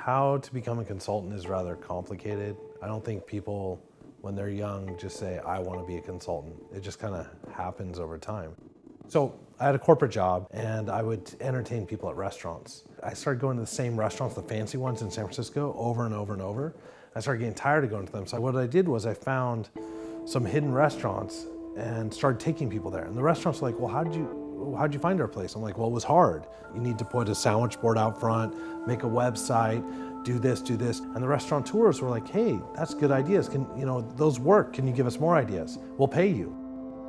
How to become a consultant is rather complicated. I don't think people, when they're young, just say, I want to be a consultant. It just kind of happens over time. So I had a corporate job and I would entertain people at restaurants. I started going to the same restaurants, the fancy ones in San Francisco, over and over and over. I started getting tired of going to them. So what I did was I found some hidden restaurants and started taking people there. And the restaurants were like, well, how'd you find our place? I'm like, well, it was hard. You need to put a sandwich board out front, make a website, do this. And the restaurateurs were like, hey, that's good ideas. Those work. Can you give us more ideas? We'll pay you.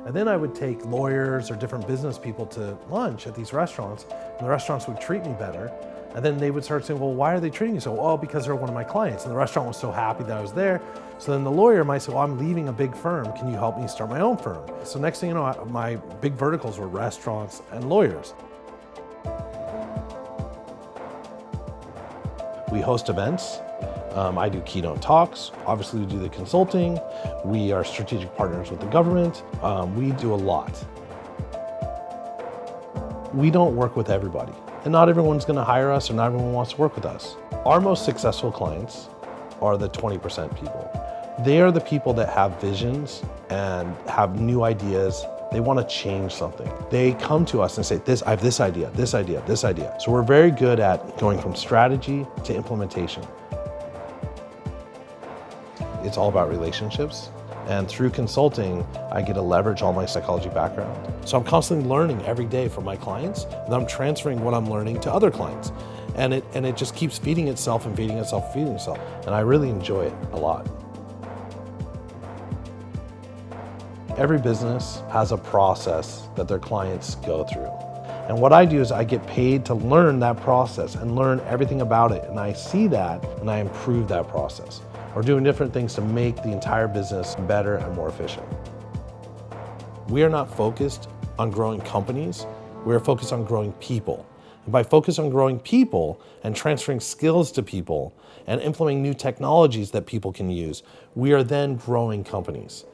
And then I would take lawyers or different business people to lunch at these restaurants, and the restaurants would treat me better. And then they would start saying, well, why are they treating you so well? Because they're one of my clients. And the restaurant was so happy that I was there. So then the lawyer might say, well, I'm leaving a big firm. Can you help me start my own firm? So next thing you know, my big verticals were restaurants and lawyers. We host events. I do keynote talks. Obviously, we do the consulting. We are strategic partners with the government. We do a lot. We don't work with everybody, and not everyone's going to hire us, or not everyone wants to work with us. Our most successful clients are the 20% people. They are the people that have visions and have new ideas. They want to change something. They come to us and say, I have this idea. So we're very good at going from strategy to implementation. It's all about relationships. And through consulting, I get to leverage all my psychology background. So I'm constantly learning every day from my clients, and I'm transferring what I'm learning to other clients. And it just keeps feeding itself. And I really enjoy it a lot. Every business has a process that their clients go through. And what I do is I get paid to learn that process and learn everything about it. And I see that and I improve that process. We're doing different things to make the entire business better and more efficient. We are not focused on growing companies. We are focused on growing people. And by focusing on growing people and transferring skills to people and implementing new technologies that people can use, we are then growing companies.